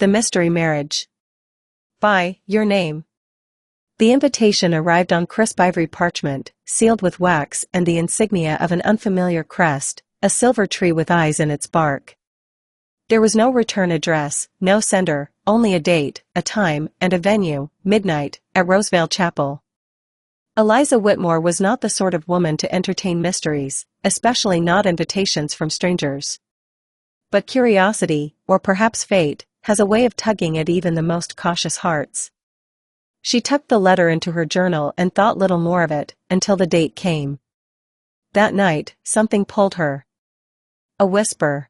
The Mystery Marriage. By Your Name. The invitation arrived on crisp ivory parchment, sealed with wax and the insignia of an unfamiliar crest, a silver tree with eyes in its bark. There was no return address, no sender, only a date, a time, and a venue, midnight, at Rosevale Chapel. Eliza Whitmore was not the sort of woman to entertain mysteries, especially not invitations from strangers. But curiosity, or perhaps fate, has a way of tugging at even the most cautious hearts. She tucked the letter into her journal and thought little more of it, until the date came. That night, something pulled her. A whisper.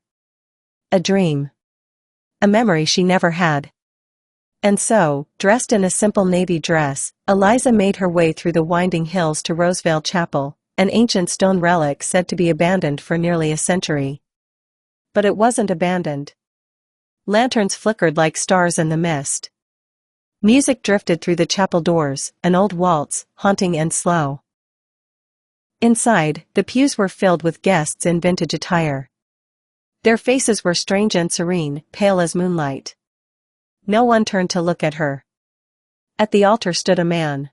A dream. A memory she never had. And so, dressed in a simple navy dress, Eliza made her way through the winding hills to Rosevale Chapel, an ancient stone relic said to be abandoned for nearly a century. But it wasn't abandoned. Lanterns flickered like stars in the mist. Music drifted through the chapel doors, an old waltz, haunting and slow. Inside, the pews were filled with guests in vintage attire. Their faces were strange and serene, pale as moonlight. No one turned to look at her. At the altar stood a man.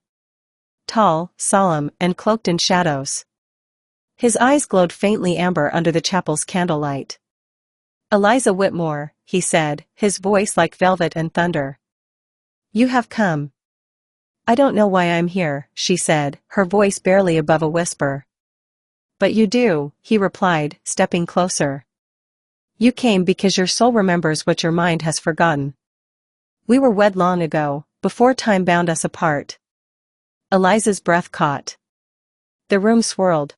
Tall, solemn, and cloaked in shadows. His eyes glowed faintly amber under the chapel's candlelight. "Eliza Whitmore," he said, his voice like velvet and thunder. "You have come." "I don't know why I'm here," she said, her voice barely above a whisper. "But you do," he replied, stepping closer. "You came because your soul remembers what your mind has forgotten. We were wed long ago, before time bound us apart." Eliza's breath caught. The room swirled.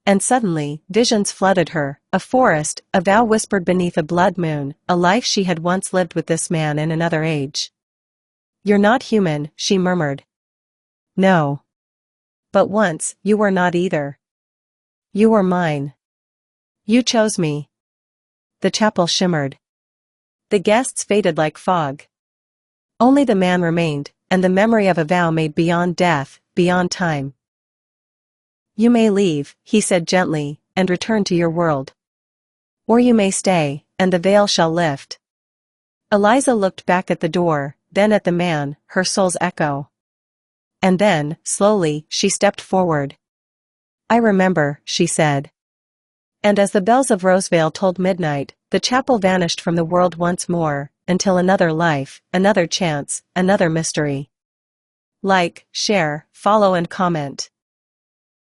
And suddenly, visions flooded her, a forest, a vow whispered beneath a blood moon, a life she had once lived with this man in another age. "You're not human," she murmured. "No. But once, you were not either. You were mine. You chose me." The chapel shimmered. The guests faded like fog. Only the man remained, and the memory of a vow made beyond death, beyond time. "You may leave," he said gently, "and return to your world. Or you may stay, and the veil shall lift." Eliza looked back at the door, then at the man, her soul's echo. And then, slowly, she stepped forward. "I remember," she said. And as the bells of Rosevale tolled midnight, the chapel vanished from the world once more, until another life, another chance, another mystery. Like, share, follow and comment.